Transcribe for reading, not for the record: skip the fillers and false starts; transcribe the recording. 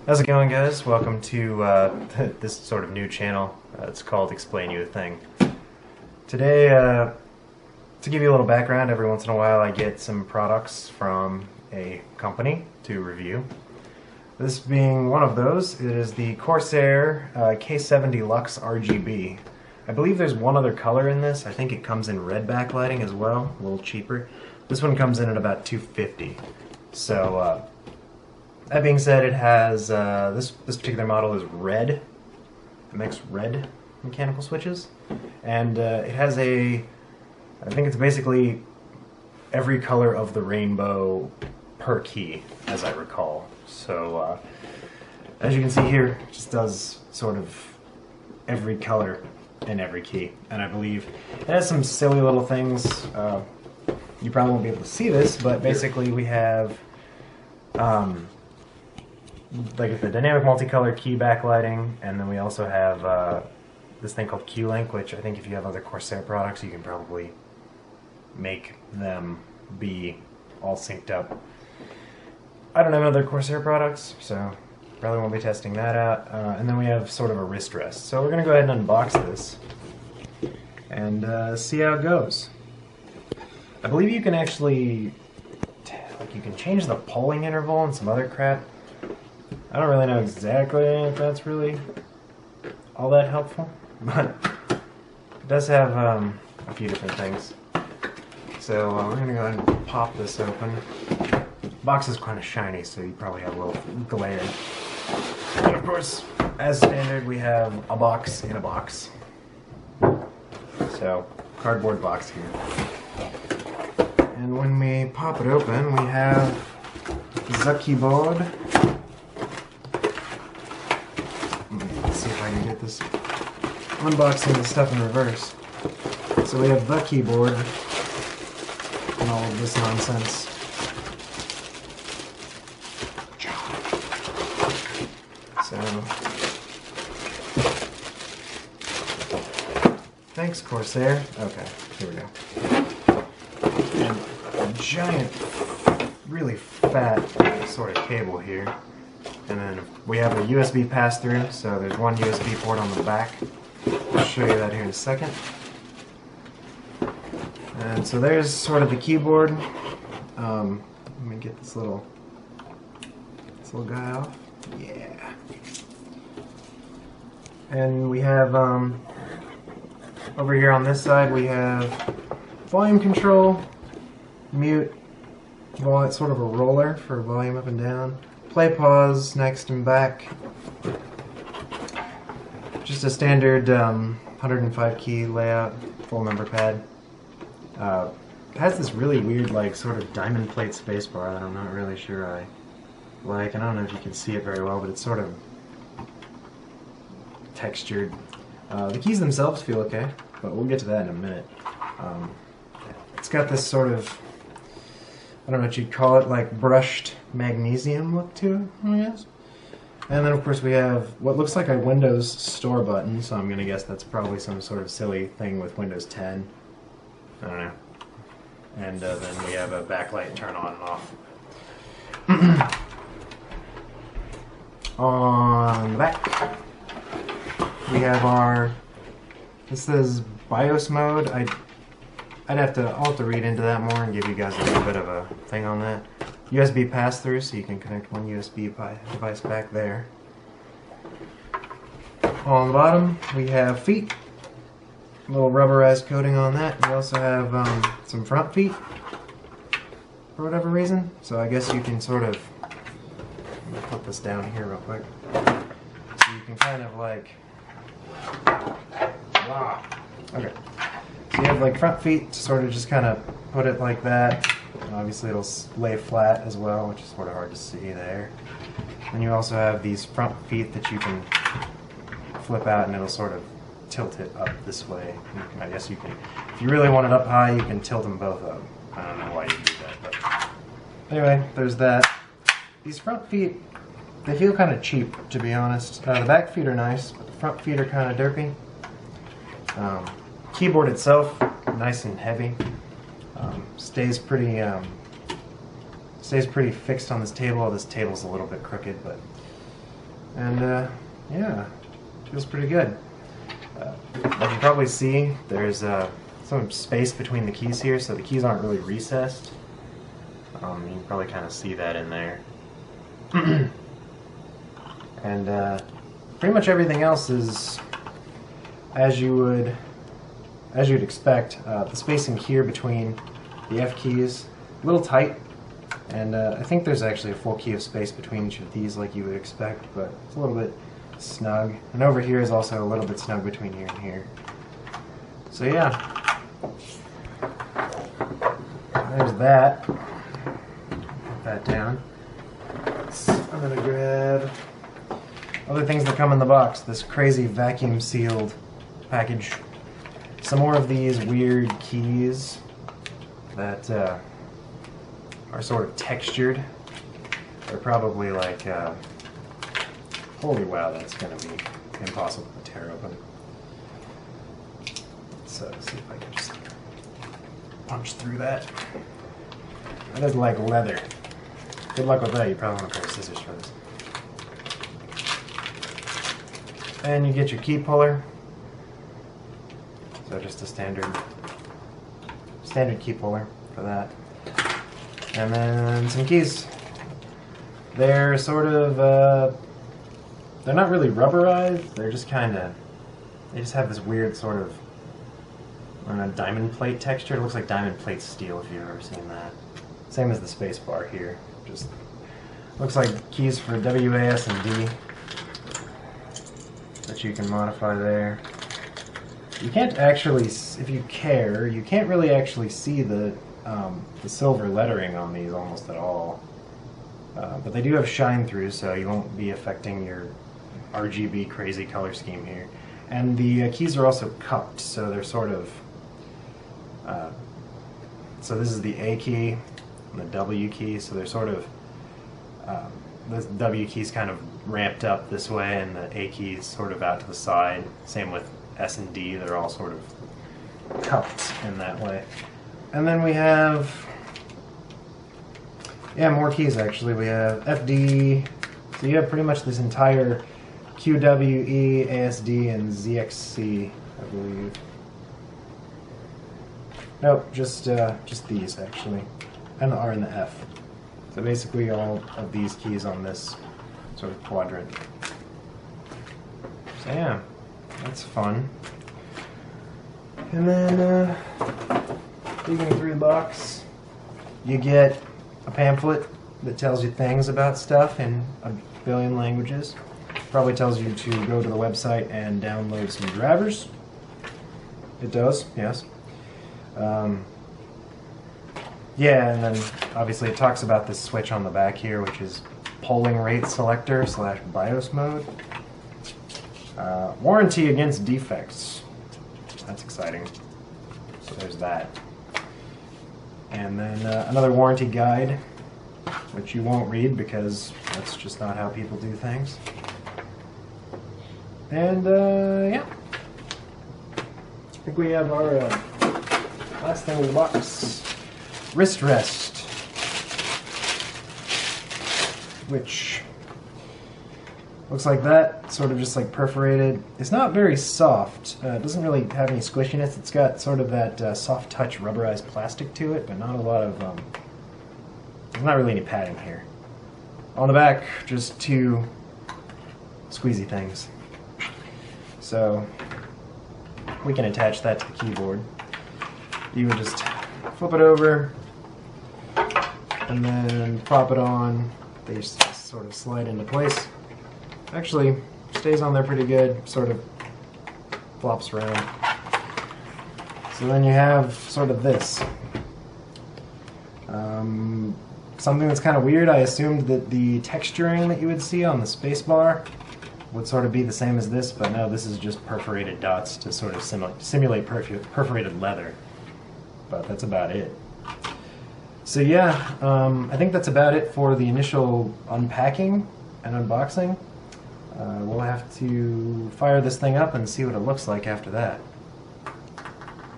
How's it going, guys? Welcome to this sort of new channel. It's called Explain You a Thing. Today, to give you a little background, every once in a while I get some products from a company to review. This being one of those, it is the Corsair K70 RGB. I believe there's one other color in this. I think it comes in red backlighting as well, a little cheaper. This one comes in at about $250. So, that being said, it has, this particular model is red. It makes red mechanical switches. And it has I think it's basically every color of the rainbow per key, as I recall. So, as you can see here, it just does sort of every color in every key. And I believe it has some silly little things. You probably won't be able to see this, but basically we have like the dynamic multicolor key backlighting, and then we also have this thing called Q-Link, which I think if you have other Corsair products, you can probably make them be all synced up. I don't have other Corsair products, so probably won't be testing that out. And then we have sort of a wrist rest. So we're going to go ahead and unbox this and see how it goes. I believe you can actually, like, you can change the polling interval and some other crap. I don't really know exactly if that's really all that helpful, but it does have a few different things. So we're going to go ahead and pop this open. The box is kind of shiny, so you probably have a little glare. And of course, as standard, we have a box in a box. So, cardboard box here. And when we pop it open, we have the keyboard. Let's see if I can get this unboxing the stuff in reverse. So we have the keyboard and all of this nonsense. So, thanks, Corsair. Okay, here we go. And a giant, really fat sort of cable here. And then we have a USB pass-through, so there's one USB port on the back. I'll show you that here in a second. And so there's sort of the keyboard. Let me get this little guy off. Yeah. And we have over here on this side we have volume control, mute, sort of a roller for volume up and down. Play, pause, next and back. Just a standard 105 key layout, full number pad. It has this really weird, like, sort of diamond plate spacebar that I'm not really sure I like. And I don't know if you can see it very well, but it's sort of textured. The keys themselves feel okay, but we'll get to that in a minute. It's got this sort of, I don't know what you'd call it, like brushed magnesium look to it, I guess. And then of course we have what looks like a Windows Store button, so I'm going to guess that's probably some sort of silly thing with Windows 10. I don't know. And then we have a backlight turn on and off. On the back, we have this says BIOS mode. I'll have to read into that more and give you guys a little bit of a thing on that. USB pass-through, so you can connect one USB device back there. On the bottom, we have feet. A little rubberized coating on that. We also have some front feet, for whatever reason. So I guess you can sort of, let me put this down here real quick. So you can kind of like, okay. So you have like front feet to sort of just kind of put it like that. Obviously it'll lay flat as well, which is sort of hard to see there. And you also have these front feet that you can flip out and it'll sort of tilt it up this way. I guess you can, if you really want it up high, you can tilt them both up. I don't know why you do that, but anyway, there's that. These front feet, they feel kind of cheap, to be honest. The back feet are nice, but the front feet are kind of derpy. Keyboard itself, nice and heavy. Stays pretty fixed on this table. This table's a little bit crooked, but and yeah, feels pretty good. As you can probably see, there's some space between the keys here, so the keys aren't really recessed. You can probably kind of see that in there. And pretty much everything else is as you'd expect. The spacing here between the F keys, a little tight, and I think there's actually a full key of space between each of these like you would expect, but it's a little bit snug. And over here is also a little bit snug between here and here. So yeah, there's that. Put that down. I'm gonna grab other things that come in the box. This crazy vacuum sealed package. Some more of these weird keys that are sort of textured. They're probably like, holy wow, that's gonna be impossible to tear open. So let's see if I can just punch through that. That is like leather. Good luck with that. You probably want a pair of scissors for this. And you get your key puller. So just a standard key puller for that. And then some keys. They're sort of, they're not really rubberized. They're just kind of, they just have this weird sort of, I don't know, diamond plate texture. It looks like diamond plate steel if you've ever seen that. Same as the space bar here. Just looks like keys for W, A, S, and D that you can modify there. You can't actually, if you care, you can't really actually see the silver lettering on these almost at all. But they do have shine through, so you won't be affecting your RGB crazy color scheme here. And the keys are also cupped, so they're sort of, so this is the A key and the W key, so they're sort of, the W key's kind of ramped up this way and the A key's sort of out to the side. Same with S and D, they're all sort of cupped in that way. And then we have, yeah, more keys actually. We have FD, so you have pretty much this entire QWE, ASD, and ZXC, I believe. Nope, just these actually, and the R and the F. So basically all of these keys on this sort of quadrant. So yeah, that's fun. And then digging through the box, you get a pamphlet that tells you things about stuff in a billion languages. Probably tells you to go to the website and download some drivers. It does, yes. Yeah, and then obviously it talks about this switch on the back here, which is polling rate selector / BIOS mode. Warranty against defects. That's exciting. So there's that. And then another warranty guide, which you won't read because that's just not how people do things. And yeah, I think we have our last thing in the box. Wrist rest, which looks like that, sort of just like perforated. It's not very soft. It doesn't really have any squishiness. It's got sort of that soft touch rubberized plastic to it, but not a lot of, there's not really any padding here. On the back, just two squeezy things. So we can attach that to the keyboard. You would just flip it over and then pop it on. They just sort of slide into place. Actually, stays on there pretty good, sort of flops around. So then you have sort of this. Something that's kind of weird, I assumed that the texturing that you would see on the spacebar would sort of be the same as this, but no, this is just perforated dots to sort of simulate perforated leather. But that's about it. So yeah, I think that's about it for the initial unpacking and unboxing. We'll have to fire this thing up and see what it looks like after that.